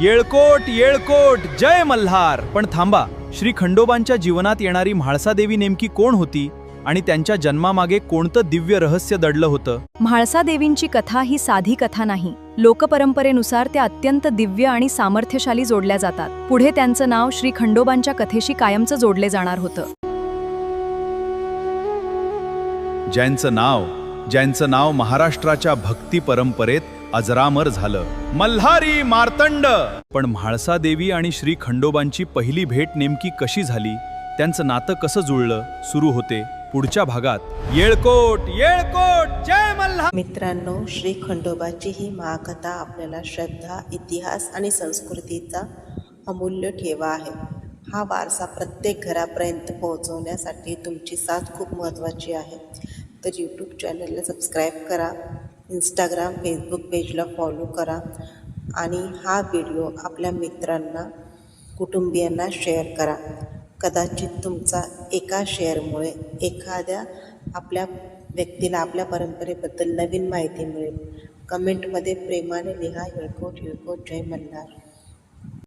येळकोट येळकोट जय मल्हार. पण थांबा, श्री खंडोबांच्या जीवनात येणारी म्हाळसादेवी नेमकी कोण होती आणि त्यांच्या जन्मामागे कोणतं दिव्य रहस्य दडलं होतं? म्हाळसादेवींची कथा ही साधी कथा नाही. लोकपरंपरेनुसार त्या अत्यंत दिव्य आणि सामर्थ्यशाली जोडल्या जातात. पुढे त्यांचं नाव श्री खंडोबांच्या कथेशी कायमचं जोडले जाणार होतं. ज्यांचं नाव महाराष्ट्राच्या भक्ती परंपरेत अजरामर झालं, मल्हारी मार्तंड. पण म्हाळसादेवी आणि श्री खंडोबांची पहिली भेट नेमकी कशी झाली, त्यांचं नातं कसं जुळलं, सुरू होते पुढच्या भागात. येळकोट येळकोट जय मल्हार. मित्रांनो, श्री खंडोबाची ही महाकथा आपल्याला श्रद्धा, इतिहास आणि संस्कृतीचा अमूल्य ठेवा आहे. हा वारसा प्रत्येक घरापर्यंत पोहोचवण्यासाठी तुमची साथ खूप महत्त्वाची आहे. तर यूट्यूब चॅनलला सबस्क्राईब करा, इंस्टाग्राम फेसबुक पेजला फॉलो करा आणि हा व्हिडिओ आपल्या मित्रांना, कुटुंबियांना शेअर करा. कदाचित तुमचा एका शेअरमुळे एखाद्या आपल्या व्यक्तीला आपल्या परंपरेबद्दल नवीन माहिती मिळेल. कमेंटमध्ये प्रेमाने लिहा, येळकोट येळकोट जय मल्हार.